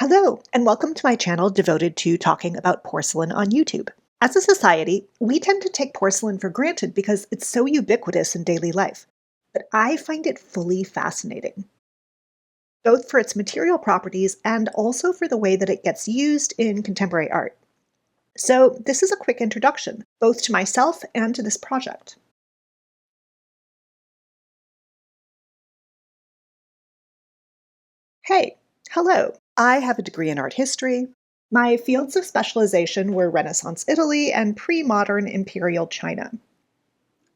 Hello, and welcome to my channel devoted to talking about porcelain on YouTube. As a society, we tend to take porcelain for granted because it's so ubiquitous in daily life, but I find it fully fascinating, both for its material properties and also for the way that it gets used in contemporary art. So this is a quick introduction, both to myself and to this project. Hey, hello. I have a degree in art history. My fields of specialization were Renaissance Italy and pre-modern imperial China.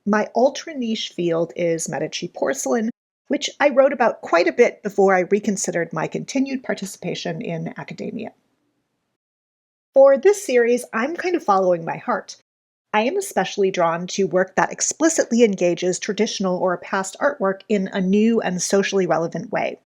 My ultra-niche field is 𝗄ecie porcelain, which I wrote about quite a bit before I reconsidered my continued participation in academia. For this series, I'm kind of following my heart. I am especially drawn to work that explicitly engages traditional or past artwork in a new and socially relevant way.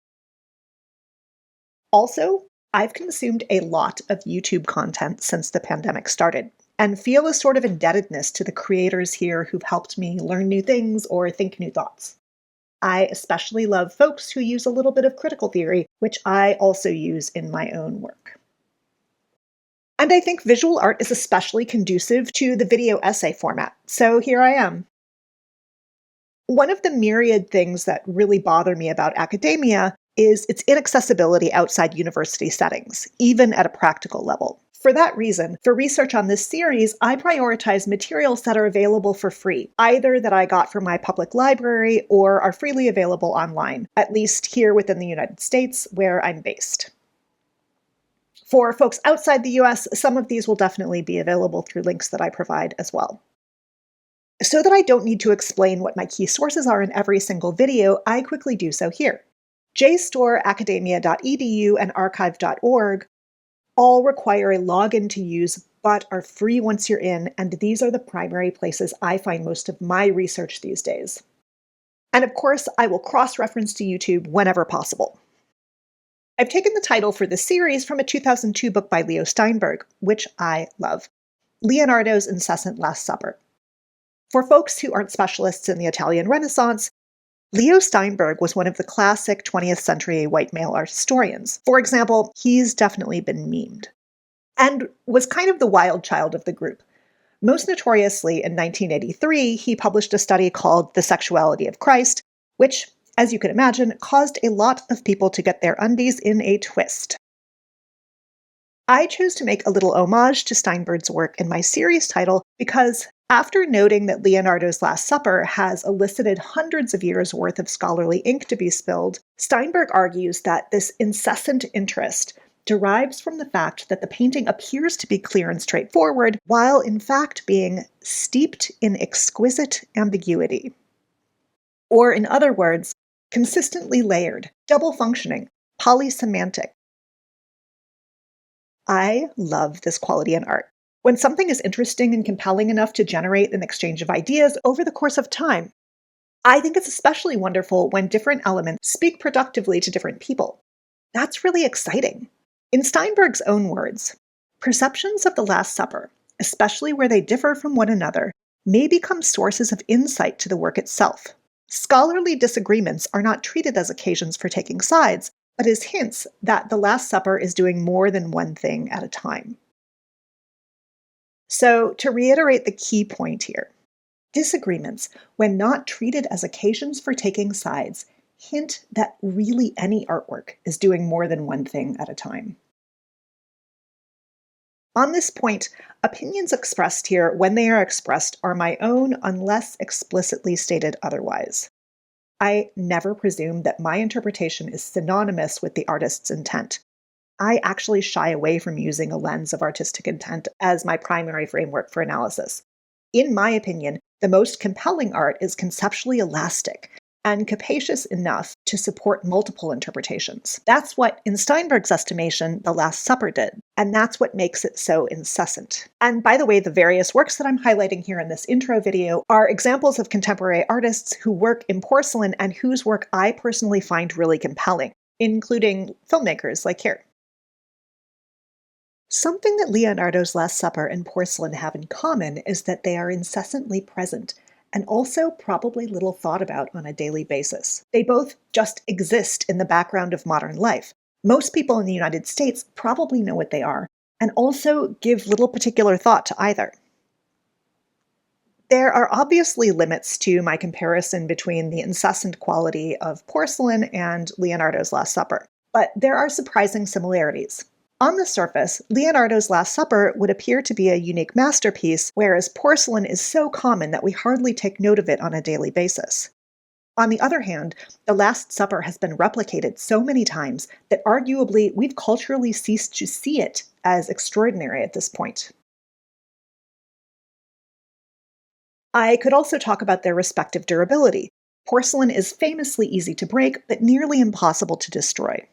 Also, I've consumed a lot of YouTube content since the pandemic started, and feel a sort of indebtedness to the creators here who've helped me learn new things or think new thoughts. I especially love folks who use a little bit of critical theory, which I also use in my own work. And I think visual art is especially conducive to the video essay format, so here I am. One of the myriad things that really bother me about academia is its inaccessibility outside university settings, even at a practical level. For that reason, for research on this series, I prioritize materials that are available for free, either that I got from my public library or are freely available online, at least here within the United States, where I'm based. For folks outside the US, some of these will definitely be available through links that I provide as well. So that I don't need to explain what my key sources are in every single video, I quickly do so here. JSTOR, academia.edu, and archive.org all require a login to use, but are free once you're in, and these are the primary places I find most of my research these days. And of course, I will cross-reference to YouTube whenever possible. I've taken the title for this series from a 2002 book by Leo Steinberg, which I love, Leonardo's Incessant Last Supper. For folks who aren't specialists in the Italian Renaissance, Leo Steinberg was one of the classic 20th century white male art historians. For example, he's definitely been memed, and was kind of the wild child of the group. Most notoriously, in 1983, he published a study called The Sexuality of Christ, which, as you can imagine, caused a lot of people to get their undies in a twist. I chose to make a little homage to Steinberg's work in my series title because, after noting that Leonardo's Last Supper has elicited hundreds of years' worth of scholarly ink to be spilled, Steinberg argues that this incessant interest derives from the fact that the painting appears to be clear and straightforward, while in fact being steeped in exquisite ambiguity. Or in other words, consistently layered, double-functioning, polysemantic. I love this quality in art. When something is interesting and compelling enough to generate an exchange of ideas over the course of time, I think it's especially wonderful when different elements speak productively to different people. That's really exciting. In Steinberg's own words, perceptions of the Last Supper, especially where they differ from one another, may become sources of insight to the work itself. Scholarly disagreements are not treated as occasions for taking sides, but as hints that the Last Supper is doing more than one thing at a time. So, to reiterate the key point here, disagreements, when not treated as occasions for taking sides, hint that really any artwork is doing more than one thing at a time. On this point, opinions expressed here, when they are expressed, are my own unless explicitly stated otherwise. I never presume that my interpretation is synonymous with the artist's intent. I actually shy away from using a lens of artistic intent as my primary framework for analysis. In my opinion, the most compelling art is conceptually elastic and capacious enough to support multiple interpretations. That's what, in Steinberg's estimation, The Last Supper did, and that's what makes it so incessant. And by the way, the various works that I'm highlighting here in this intro video are examples of contemporary artists who work in porcelain and whose work I personally find really compelling, including filmmakers like here. Something that Leonardo's Last Supper and porcelain have in common is that they are incessantly present, and also probably little thought about on a daily basis. They both just exist in the background of modern life, Most people in the United States probably know what they are, and also give little particular thought to either. There are obviously limits to my comparison between the incessant quality of porcelain and Leonardo's Last Supper, but there are surprising similarities. On the surface, Leonardo's Last Supper would appear to be a unique masterpiece, whereas porcelain is so common that we hardly take note of it on a daily basis. On the other hand, the Last Supper has been replicated so many times that arguably we've culturally ceased to see it as extraordinary at this point. I could also talk about their respective durability. Porcelain is famously easy to break, but nearly impossible to destroy.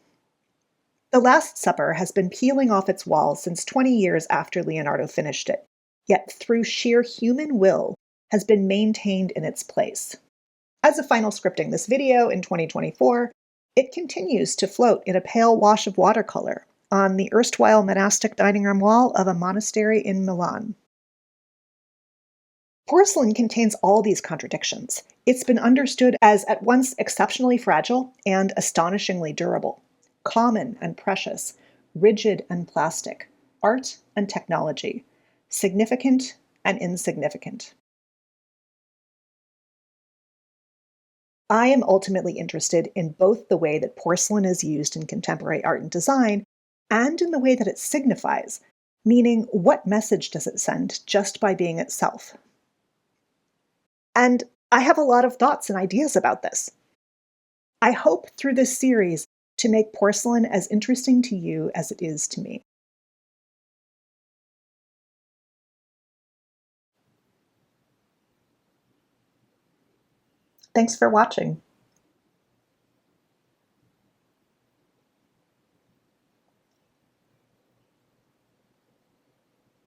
The Last Supper has been peeling off its walls since 20 years after Leonardo finished it, yet through sheer human will has been maintained in its place. As a final scripting this video in 2024, it continues to float in a pale wash of watercolor on the erstwhile monastic dining room wall of a monastery in Milan. Porcelain contains all these contradictions. It's been understood as at once exceptionally fragile and astonishingly durable, common and precious, rigid and plastic, art and technology, significant and insignificant. I am ultimately interested in both the way that porcelain is used in contemporary art and design and in the way that it signifies, meaning what message does it send just by being itself? And I have a lot of thoughts and ideas about this. I hope through this series to make porcelain as interesting to you as it is to me. Thanks for watching.